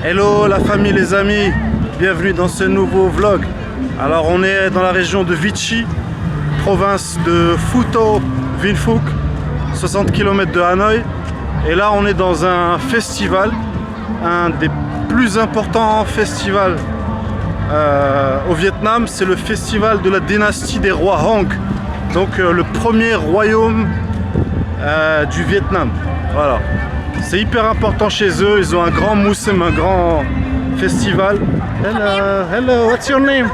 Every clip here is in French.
Hello la famille, les amis, bienvenue dans ce nouveau vlog. Alors on est dans la région de Vichy, province de Phu Vinh Phuc, 60 km de Hanoï. Et là on est dans un festival, un des plus importants festivals au Vietnam. C'est le festival de la dynastie des rois Hong, donc le premier royaume du Vietnam. Voilà. C'est hyper important chez eux, ils ont un grand moussem, un grand festival. Hello, hello, what's your name?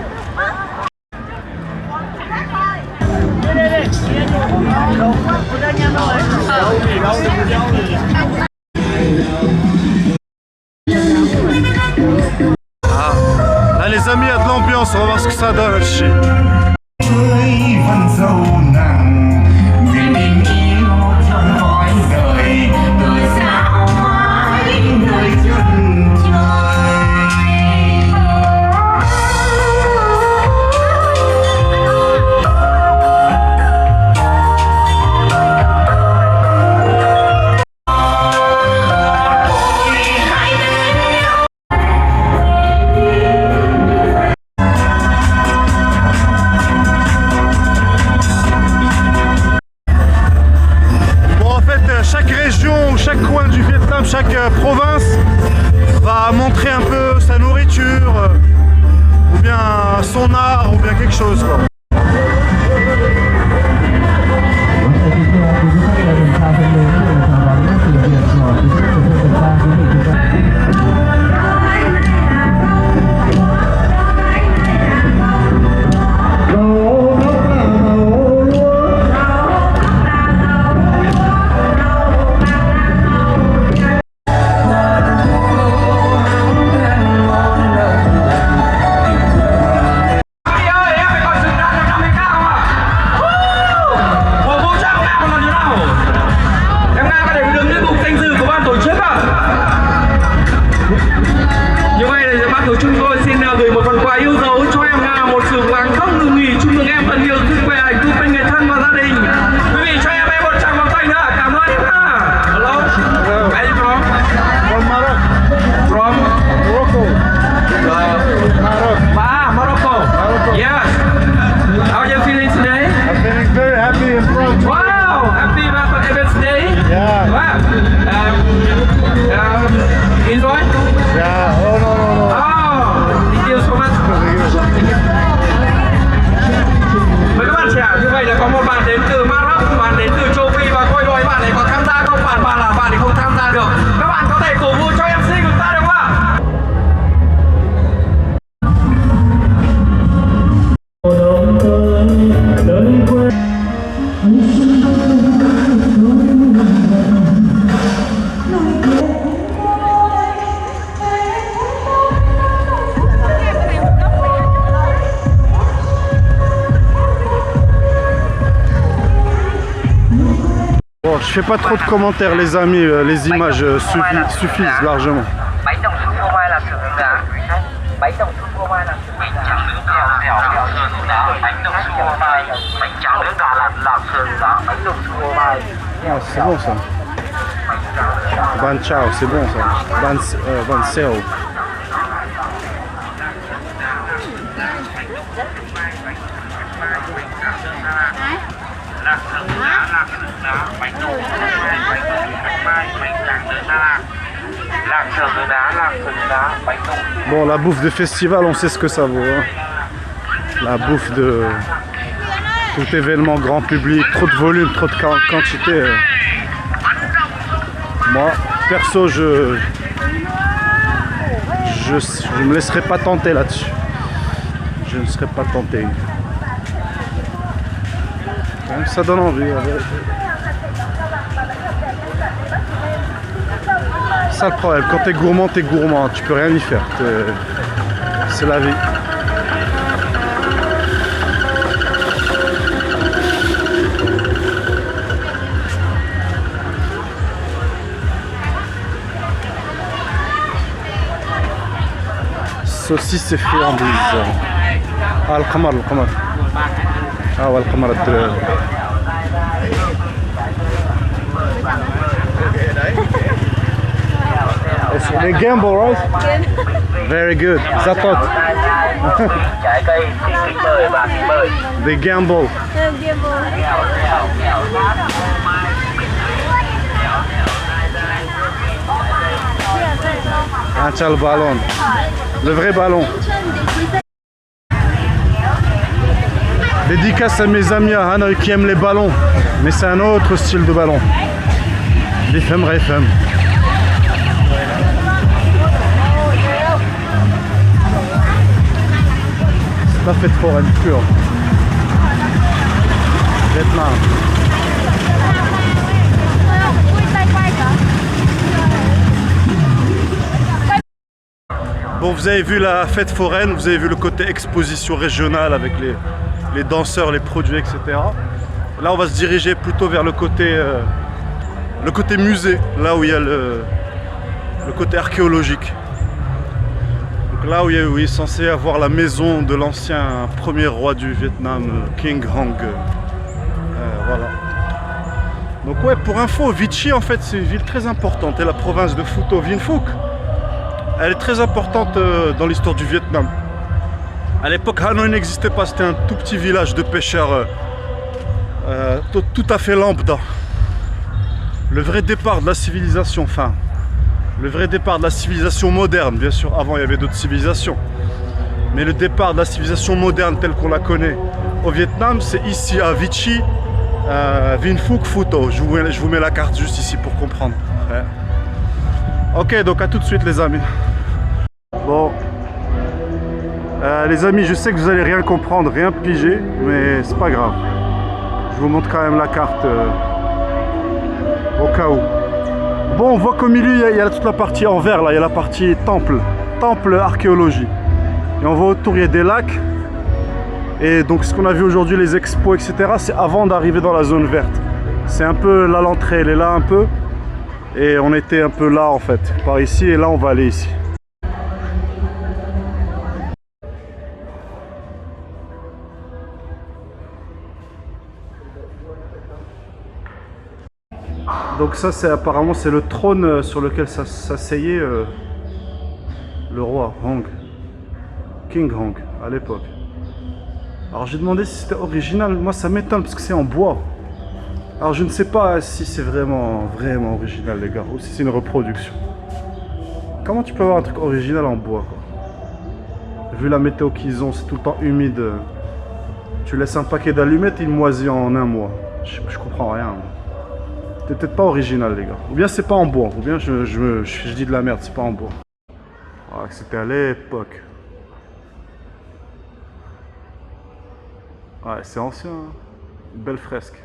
Ah, là les amis, il y a de l'ambiance, on va voir ce que ça donne. Chaque région, chaque coin du Vietnam, chaque province va montrer un peu sa nourriture ou bien son art ou bien quelque chose quoi. Chúng tôi xin gửi một phần quà yêu dấu cho em Nga, một sự cố gắng không ngừng nghỉ. Chúc mừng em thật nhiều sức khỏe, hạnh phúc bên người thân và gia đình. Quý vị cho em một tràng pháo tay nữa. Cảm ơn em Nga. Hello. Where are you from? From Morocco. From Morocco. Morocco. Yes. How are you feeling today? I'm feeling very happy and proud. Wow, happy about today. Yeah. Wow. Enjoy. Yeah. Oh no. Với các bạn trẻ như vậy là có một bạn đến từ Maroc, bạn đến từ châu Phi và coi đòi bạn ấy có tham gia không, bạn là bạn ấy không tham gia được. Các bạn có thể cổ vũ cho MC của ta được không ạ? Bon, je fais pas trop de commentaires les amis, les images suffisent largement. Bánh đồng su phô mai là sườn đá. Bánh đồng su phô mai là bánh trắng nước đá sườn đá. Bánh đồng su phô mai, bánh trắng nước đá là sườn đá. Bánh đồng su phô mai. Ah, c'est bon ça. Ban Chao, c'est bon ça. Ban Seo. Bon, la bouffe de festival, on sait ce que ça vaut. Hein. La bouffe de tout événement grand public, trop de volume, trop de quantité. Moi, perso, je me laisserai pas tenter là-dessus. Je ne serai pas tenté. Ça donne envie. C'est ça le problème. Quand t'es gourmand, tu peux rien y faire. C'est la vie. Saucisse et friandises. Ah, le qamar. Ah ouais, le qamar الدراري. They gamble, right? Very good. Zatot. Trái cây kính mời và kính mời. They gamble. Ah, tiens le ballon. Le vrai ballon. Dédicace à mes amis à Hanoï qui aiment les ballons. Mais c'est un autre style de ballon. BFM RFM. C'est la fête foraine pure. Vietnam. Bon, vous avez vu la fête foraine, vous avez vu le côté exposition régionale avec les danseurs, les produits, etc. Là, on va se diriger plutôt vers le côté musée, là où il y a le côté archéologique. Donc là où il est censé avoir la maison de l'ancien premier roi du Vietnam, King Hong. Voilà. Donc ouais, pour info, Vichy en fait c'est une ville très importante et la province de Phu Tho Vinh Phuc, elle est très importante dans l'histoire du Vietnam. À l'époque, Hanoï n'existait pas, c'était un tout petit village de pêcheurs tout à fait lambda. Le vrai départ de la civilisation, enfin, le vrai départ de la civilisation moderne, bien sûr, avant il y avait d'autres civilisations. Mais le départ de la civilisation moderne telle qu'on la connaît au Vietnam, c'est ici à Vichy, Vinh Phuc, Phu Tho. Je vous mets la carte juste ici pour comprendre. Ouais. Ok, donc à tout de suite les amis. Bon, les amis, je sais que vous allez rien comprendre, rien piger, mais c'est pas grave. Je vous montre quand même la carte au cas où. Bon, on voit qu'au milieu il y a toute la partie en vert là, il y a la partie temple archéologie. Et on voit autour il y a des lacs. Et donc ce qu'on a vu aujourd'hui, les expos, etc., c'est avant d'arriver dans la zone verte. C'est un peu là l'entrée, elle est là un peu. Et on était un peu là en fait, par ici, et là on va aller ici. Donc ça c'est apparemment c'est le trône sur lequel s'asseyait le roi Hong, King Hong à l'époque. Alors j'ai demandé si c'était original, moi ça m'étonne parce que c'est en bois. Alors je ne sais pas si c'est vraiment original les gars, ou si c'est une reproduction. Comment tu peux avoir un truc original en bois quoi? Vu la météo qu'ils ont, c'est tout le temps humide. Tu laisses un paquet d'allumettes, il moisit en un mois. Je comprends rien. C'est peut-être pas original les gars. Ou bien c'est pas en bois, ou bien je dis de la merde, c'est pas en bois. Ah, c'était à l'époque. Ouais, c'est ancien, hein. Une belle fresque.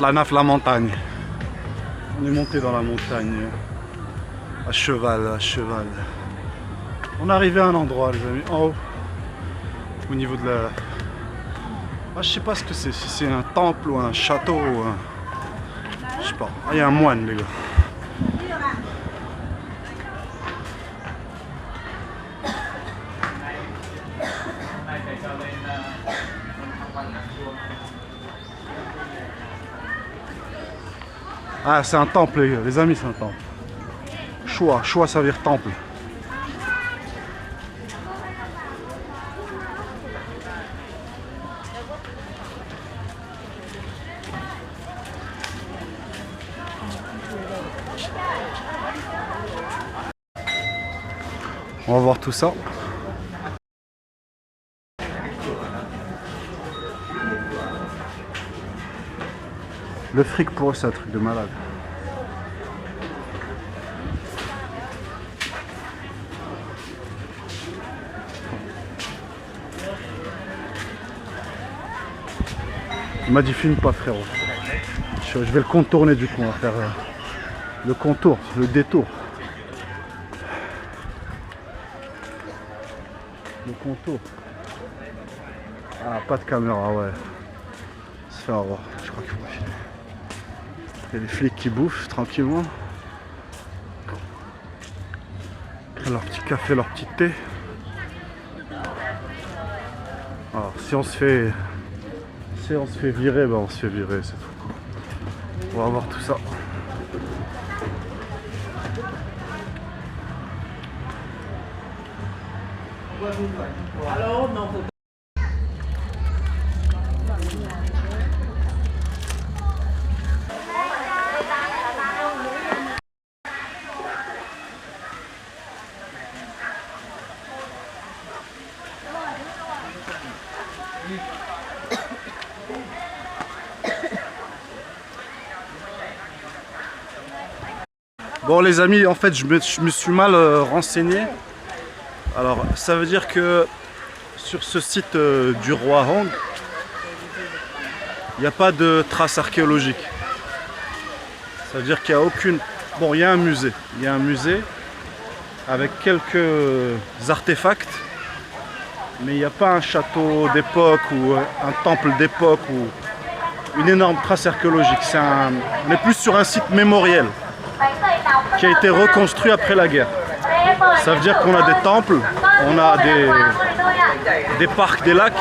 La Naf, la montagne. On est monté dans la montagne. À cheval, à cheval. On est arrivé à un endroit, les amis, en haut. Au niveau de la... Ah, je sais pas ce que c'est, si c'est un temple ou un château ou un... Je sais pas. Ah, il y a un moine, les gars. Ah, c'est un temple, les gars. Les amis, c'est un temple. Choix, ça veut dire temple. On va voir tout ça. Le fric pour eux, c'est un truc de malade. Il m'a dit filme pas frérot. Je vais le contourner du coup, on va faire le contour, le détour. Le contour. Ah, pas de caméra, ouais. Se fait avoir, je crois qu'il faut filmer. Il y a les flics qui bouffent tranquillement. Leur petit café, leur petit thé. Alors si on se fait virer, ben on se fait virer, c'est tout. On va voir tout ça. Bon les amis, en fait je me suis mal renseigné. Alors ça veut dire que sur ce site du roi Hong, il n'y a pas de traces archéologiques. Ça veut dire qu'il n'y a aucune... Bon, il y a un musée. Il y a un musée avec quelques artefacts, mais il n'y a pas un château d'époque ou un temple d'époque ou une énorme trace archéologique. On est plus sur un site mémoriel qui a été reconstruit après la guerre. Ça veut dire qu'on a des temples, on a des parcs, des lacs,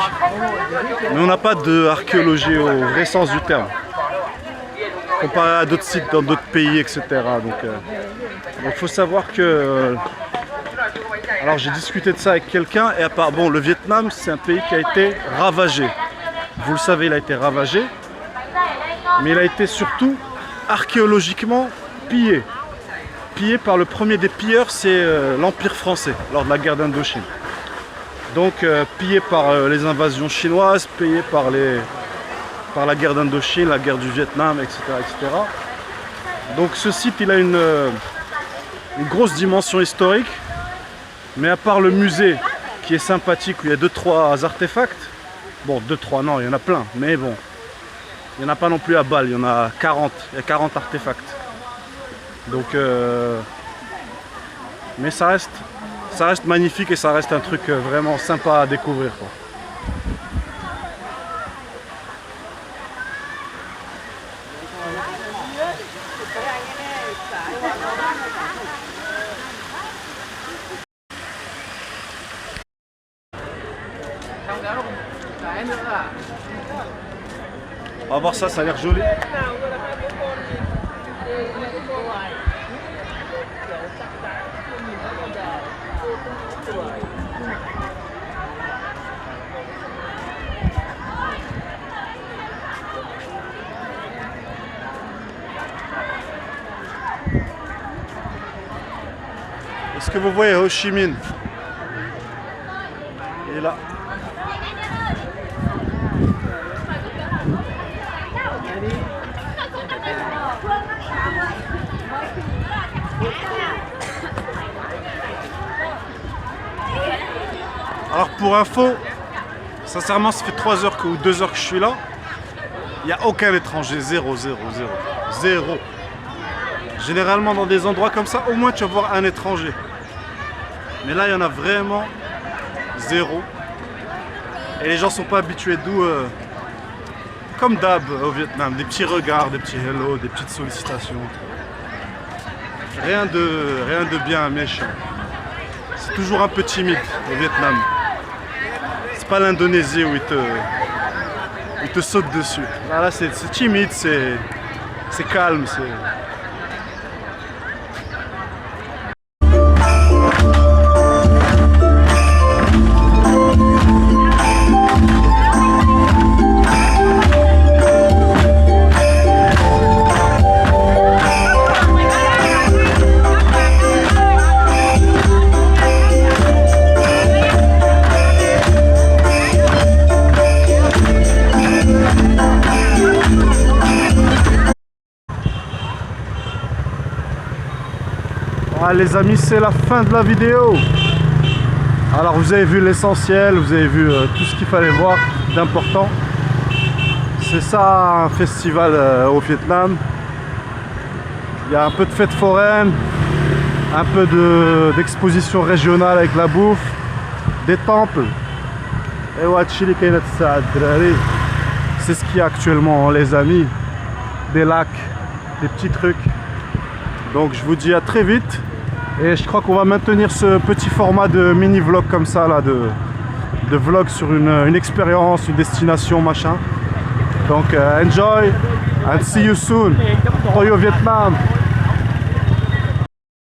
mais on n'a pas d'archéologie au vrai sens du terme, comparé à d'autres sites dans d'autres pays, etc. Donc il faut savoir que... alors j'ai discuté de ça avec quelqu'un, et à part, bon, le Vietnam, c'est un pays qui a été ravagé. Vous le savez, il a été ravagé, mais il a été surtout archéologiquement pillé. Pillé par le premier des pilleurs, c'est l'Empire français, lors de la guerre d'Indochine. Donc pillé par les invasions chinoises, pillé par la guerre d'Indochine, la guerre du Vietnam, etc., etc. Donc ce site, il a une grosse dimension historique, mais à part le musée qui est sympathique, où il y a 2-3 artefacts, bon 2-3 non, il y en a plein, mais bon, il n'y en a pas non plus à Bâle, il y en a 40, il y a 40 artefacts. Donc, mais ça reste magnifique et ça reste un truc vraiment sympa à découvrir, quoi. On va voir ça, ça a l'air joli. Est-ce que vous voyez Ho Chi Minh? Il est là. Alors pour info, sincèrement ça fait 3 heures ou 2 heures que je suis là. Il n'y a aucun étranger, 0. Généralement dans des endroits comme ça, au moins tu vas voir un étranger. Mais là il y en a vraiment 0. Et les gens sont pas habitués, d'où comme d'hab au Vietnam, des petits regards, des petits hello, des petites sollicitations. Rien de bien méchant. C'est toujours un peu timide au Vietnam. C'est pas l'Indonésie où il te saute dessus. Là c'est timide, c'est calme, c'est... Ah, les amis, c'est la fin de la vidéo. Alors vous avez vu l'essentiel, vous avez vu tout ce qu'il fallait voir d'important. C'est ça un festival au Vietnam. Il y a un peu de fête foraine, un peu d'exposition régionale avec la bouffe, des temples. Et c'est ce qu'il y a actuellement, les amis. Des lacs, des petits trucs. Donc je vous dis à très vite. Et je crois qu'on va maintenir ce petit format de mini vlog comme ça là, de vlog sur une expérience, une destination, machin. Donc enjoy and see you soon. Toyo Vietnam.